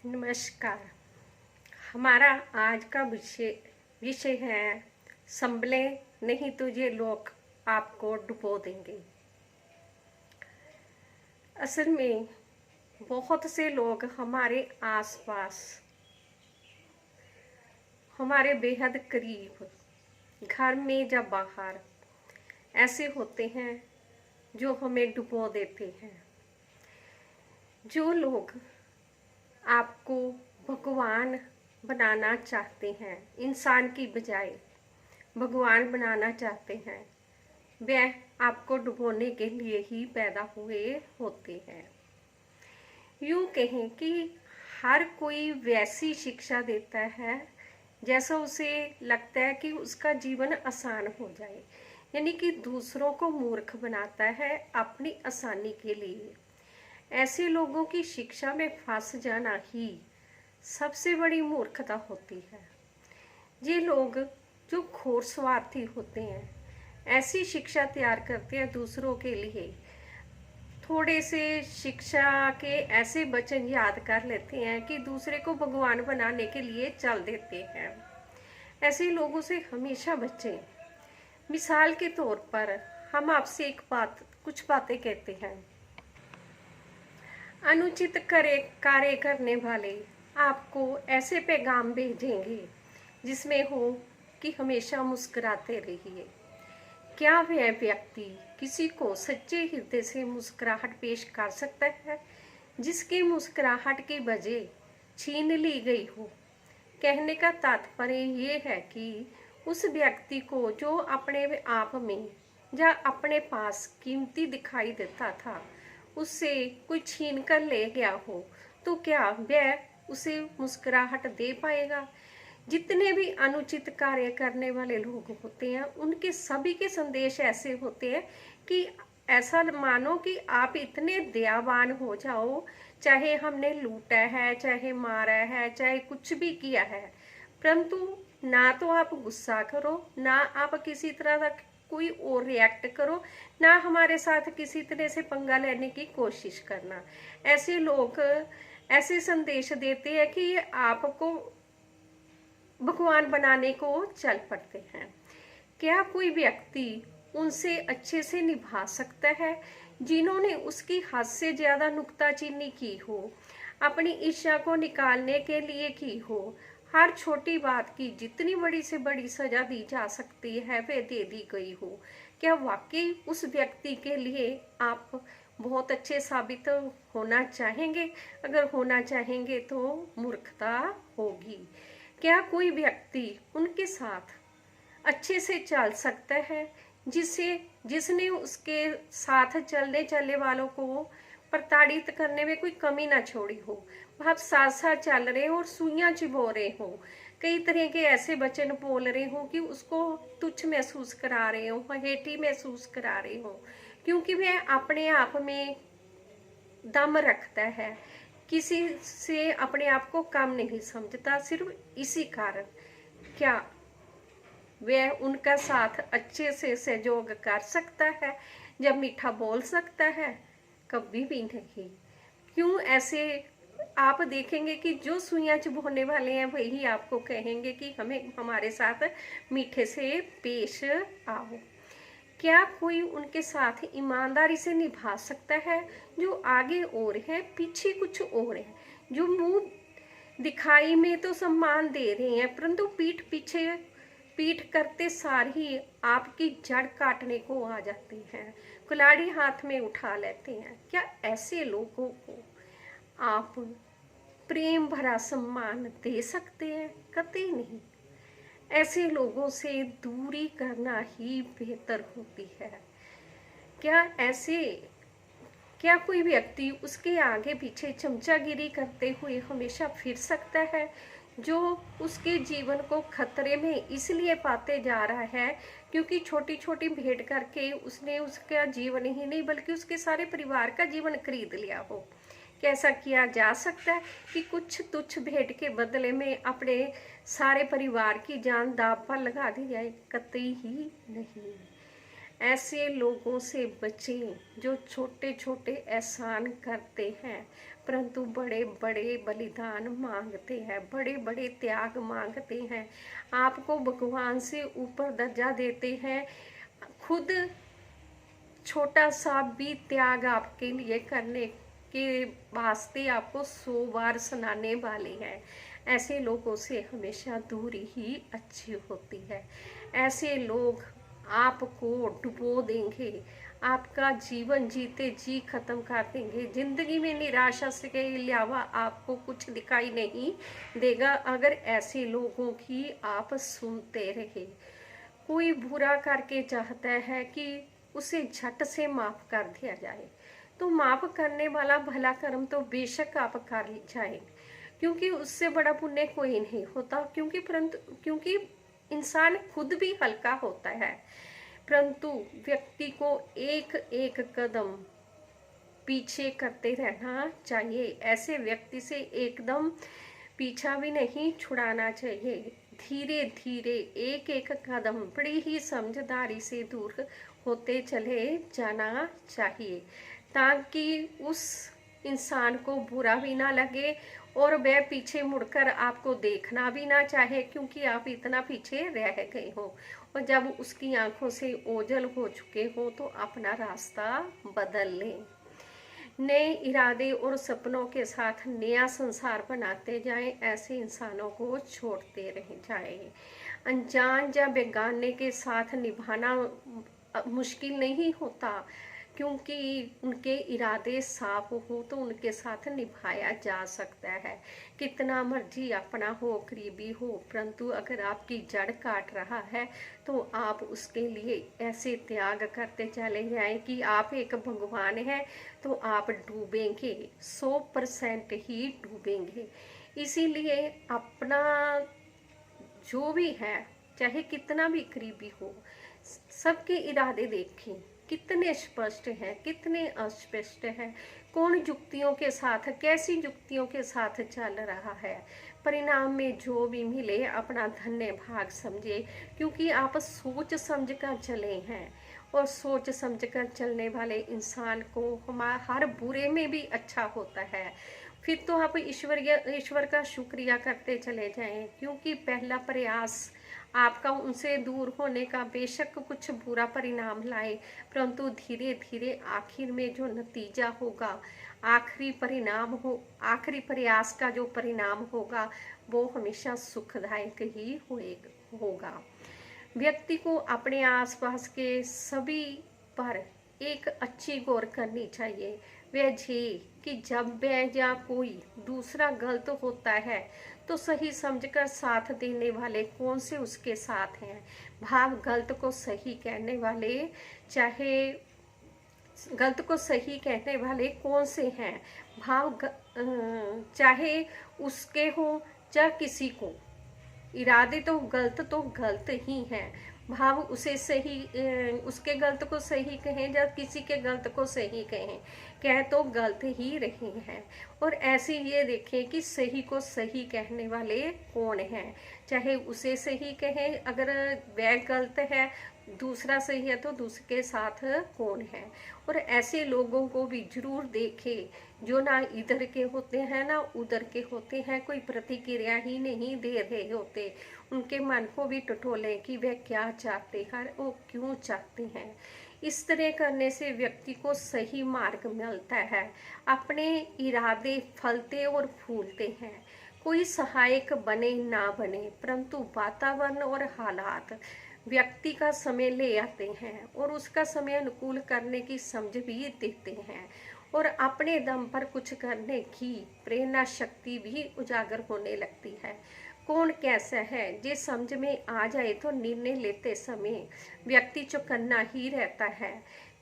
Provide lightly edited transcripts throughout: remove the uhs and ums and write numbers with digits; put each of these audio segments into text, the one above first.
नमस्कार। हमारा आज का विषय है संभले नहीं तो ये लोग आपको डुबो देंगे। असल में बहुत से लोग हमारे आसपास, हमारे बेहद करीब, घर में या बाहर ऐसे होते हैं जो हमें डुबो देते हैं। जो लोग आपको भगवान बनाना चाहते हैं, इंसान की बजाय भगवान बनाना चाहते हैं, वह आपको डुबोने के लिए ही पैदा हुए होते हैं। यूँ कहें कि हर कोई वैसी शिक्षा देता है जैसा उसे लगता है कि उसका जीवन आसान हो जाए, यानी कि दूसरों को मूर्ख बनाता है अपनी आसानी के लिए। ऐसे लोगों की शिक्षा में फंस जाना ही सबसे बड़ी मूर्खता होती है। ये लोग जो घोर स्वार्थी होते हैं, ऐसी शिक्षा तैयार करते हैं दूसरों के लिए। थोड़े से शिक्षा के ऐसे वचन याद कर लेते हैं कि दूसरे को भगवान बनाने के लिए चल देते हैं। ऐसे लोगों से हमेशा बचें। मिसाल के तौर पर हम आपसे कुछ बातें कहते हैं। अनुचित कार्य करने वाले आपको ऐसे पैगाम भेजेंगे जिसमें हो कि हमेशा मुस्कुराते रहिए। क्या वह व्यक्ति किसी को सच्चे हृदय से मुस्कुराहट पेश कर सकता है जिसकी मुस्कुराहट की वजह छीन ली गई हो? कहने का तात्पर्य ये है कि उस व्यक्ति को जो अपने आप में या अपने पास कीमती दिखाई देता था, उससे कोई छीन कर ले गया हो, तो क्या वह उसे मुस्कुराहट दे पाएगा? जितने भी अनुचित कार्य करने वाले लोग होते हैं, उनके सभी के संदेश ऐसे होते हैं कि ऐसा मानो कि आप इतने दयावान हो जाओ, चाहे हमने लूटा है, चाहे मारा है, चाहे कुछ भी किया है, परंतु ना तो आप गुस्सा करो, ना आप किसी तरह का कोई और रिएक्ट करो, ना हमारे साथ किसी तरह से पंगा लेने की कोशिश करना। ऐसे लोग ऐसे संदेश देते हैं कि आपको भगवान बनाने को चल पड़ते हैं। क्या कोई व्यक्ति उनसे अच्छे से निभा सकता है जिन्होंने उसकी हद से ज्यादा नुक्ताचीनी की हो, अपनी इच्छा को निकालने के लिए की हो? हर छोटी बात की जितनी बड़ी से बड़ी सजा दी जा सकती है वह दे दी गई हो। क्या वाकई उस व्यक्ति के लिए आप बहुत अच्छे साबित होना चाहेंगे? अगर होना चाहेंगे तो मूर्खता होगी। क्या कोई व्यक्ति उनके साथ अच्छे से चल सकता है जिसने उसके साथ चलने वालों को प्रताड़ित करने में कोई कमी ना छोड़ी हो? आप साथ साथ चल रहे हो और सुइयां चिबो रहे हो, कई तरह के ऐसे वचन बोल रहे हो कि उसको तुच्छ महसूस करा रहे हो, हेठी महसूस करा रहे हो, क्योंकि वह अपने आप में दम रखता है, किसी से अपने आप को कम नहीं समझता, सिर्फ इसी कारण। क्या वह उनका साथ अच्छे से सहयोग कर सकता है जब मीठा बोल सकता है? कभी भी नहीं। क्यों ऐसे आप देखेंगे कि जो सुइयां चुभोने वाले हैं वही आपको कहेंगे कि हमें हमारे साथ मीठे से पेश आओ। क्या कोई उनके साथ ईमानदारी से निभा सकता है जो आगे और है पीछे कुछ और है, जो मुंह दिखाई में तो सम्मान दे रहे हैं परंतु पीठ करते सार ही आपकी जड़ काटने को आ जाते हैं, कुल्हाड़ी हाथ में उठा लेते हैं? क्या ऐसे लोगों को आप प्रेम भरा सम्मान दे सकते हैं? कतई नहीं। ऐसे लोगों से दूरी करना ही बेहतर होती है। क्या कोई व्यक्ति उसके आगे पीछे चमचागिरी करते हुए हमेशा फिर सकता है, जो उसके जीवन को खतरे में इसलिए पाते जा रहा है क्योंकि छोटी छोटी भेंट करके उसने उसका जीवन ही नहीं बल्कि उसके सारे परिवार का जीवन खरीद लिया हो? कैसा किया जा सकता है कि कुछ तुच्छ भेंट के बदले में अपने सारे परिवार की जान दांव पर लगा दी जाए? कतई ही नहीं। ऐसे लोगों से बचें जो छोटे छोटे एहसान करते हैं परंतु बड़े बड़े बलिदान मांगते हैं, बड़े बड़े त्याग मांगते हैं, आपको भगवान से ऊपर दर्जा देते हैं, खुद छोटा सा भी त्याग आपके लिए करने के वास्ते आपको 100 बार सुनाने वाले हैं। ऐसे लोगों से हमेशा दूरी ही अच्छी होती है। ऐसे लोग आपको डुबो देंगे, आपका जीवन जीते जी खत्म कर देंगे। जिंदगी में निराशा से के अलावा आपको कुछ दिखाई नहीं देगा अगर ऐसे लोगों की आप सुनते रहे। कोई बुरा करके चाहता है कि उसे झट से माफ कर दिया जाए, तो माफ करने वाला भला कर्म तो बेशक आप कर जाए, क्योंकि उससे बड़ा पुण्य कोई नहीं होता। क्योंकि इंसान खुद भी हल्का होता है, परंतु व्यक्ति को एक एक कदम पीछे करते रहना चाहिए। ऐसे व्यक्ति से एकदम पीछा भी नहीं छुड़ाना चाहिए। धीरे धीरे एक एक कदम बड़ी ही समझदारी से दूर होते चले जाना चाहिए, ताकि उस इंसान को बुरा भी ना लगे और वह पीछे मुड़कर आपको देखना भी ना चाहे, क्योंकि आप इतना पीछे रह गए हो। और जब उसकी आंखों से ओझल हो चुके हो तो अपना रास्ता बदल लें। नए इरादे और सपनों के साथ नया संसार बनाते जाएं, ऐसे इंसानों को छोड़ते रह जाएं। अनजान या बेगाने के साथ निभाना मुश्किल नहीं होता, क्योंकि उनके इरादे साफ हो तो उनके साथ निभाया जा सकता है। कितना मर्जी अपना हो, करीबी हो, परंतु अगर आपकी जड़ काट रहा है तो आप उसके लिए ऐसे त्याग करते चले जाएं कि आप एक भगवान हैं तो आप डूबेंगे, 100% ही डूबेंगे। इसीलिए अपना जो भी है, चाहे कितना भी करीबी हो, सबके इरादे देखें, कितने स्पष्ट हैं, कितने अस्पष्ट हैं, कौन युक्तियों के साथ, कैसी युक्तियों के साथ चल रहा है। परिणाम में जो भी मिले अपना धन्य भाग समझे, क्योंकि आप सोच समझ कर चले हैं और सोच समझ कर चलने वाले इंसान को हर बुरे में भी अच्छा होता है। फिर तो आप ईश्वर का शुक्रिया करते चले जाएं, क्योंकि पहला प्रयास आपका उनसे दूर होने का बेशक कुछ बुरा परिणाम लाए, परंतु धीरे धीरे आखिर में जो नतीजा होगा, आखिरी प्रयास का जो परिणाम होगा वो हमेशा सुखदायक ही होगा। व्यक्ति को अपने आसपास के सभी पर एक अच्छी गौर करनी चाहिए। वह कि जब वह या कोई दूसरा गलत होता है तो सही समझकर साथ देने वाले कौन से उसके साथ हैं। गलत को सही कहने वाले कौन से हैं। चाहे उसके हो या किसी को, इरादे तो गलत ही हैं। उसके गलत को सही कहें या किसी के गलत को सही कहें, कह तो गलत ही रहे हैं। और ऐसे ये देखें कि सही को सही कहने वाले कौन हैं। चाहे उसे सही कहें, अगर वह गलत है, दूसरा सही है तो दूसरे के साथ कौन है। और ऐसे लोगों को भी जरूर देखें जो ना इधर के होते हैं ना उधर के होते हैं, कोई प्रतिक्रिया ही नहीं दे रहे होते। उनके मन को भी टटोलें कि वे क्या चाहते हैं और क्यों चाहते हैं। इस तरह करने से व्यक्ति को सही मार्ग मिलता है, अपने इरादे फलते और फूलते हैं। कोई सहायक बने ना बने, परंतु वातावरण और हालात व्यक्ति का समय ले आते हैं और उसका समय अनुकूल करने की समझ भी देते हैं, और अपने दम पर कुछ करने की प्रेरणा शक्ति भी उजागर होने लगती है। कौन कैसा है ये समझ में आ जाए तो निर्णय लेते समय व्यक्ति चौकन्ना ही रहता है,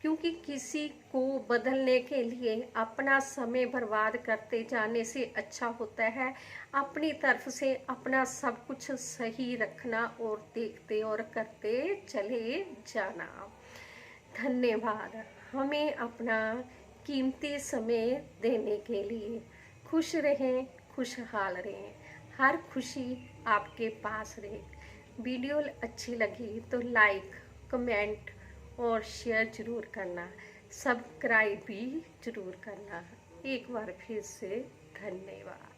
क्योंकि किसी को बदलने के लिए अपना समय बर्बाद करते जाने से अच्छा होता है अपनी तरफ से अपना सब कुछ सही रखना और देखते और करते चले जाना। धन्यवाद हमें अपना कीमती समय देने के लिए। खुश रहें, खुशहाल रहें, हर खुशी आपके पास रहे। वीडियो अच्छी लगी तो लाइक, कमेंट और शेयर ज़रूर करना, सब्सक्राइब भी ज़रूर करना। एक बार फिर से धन्यवाद।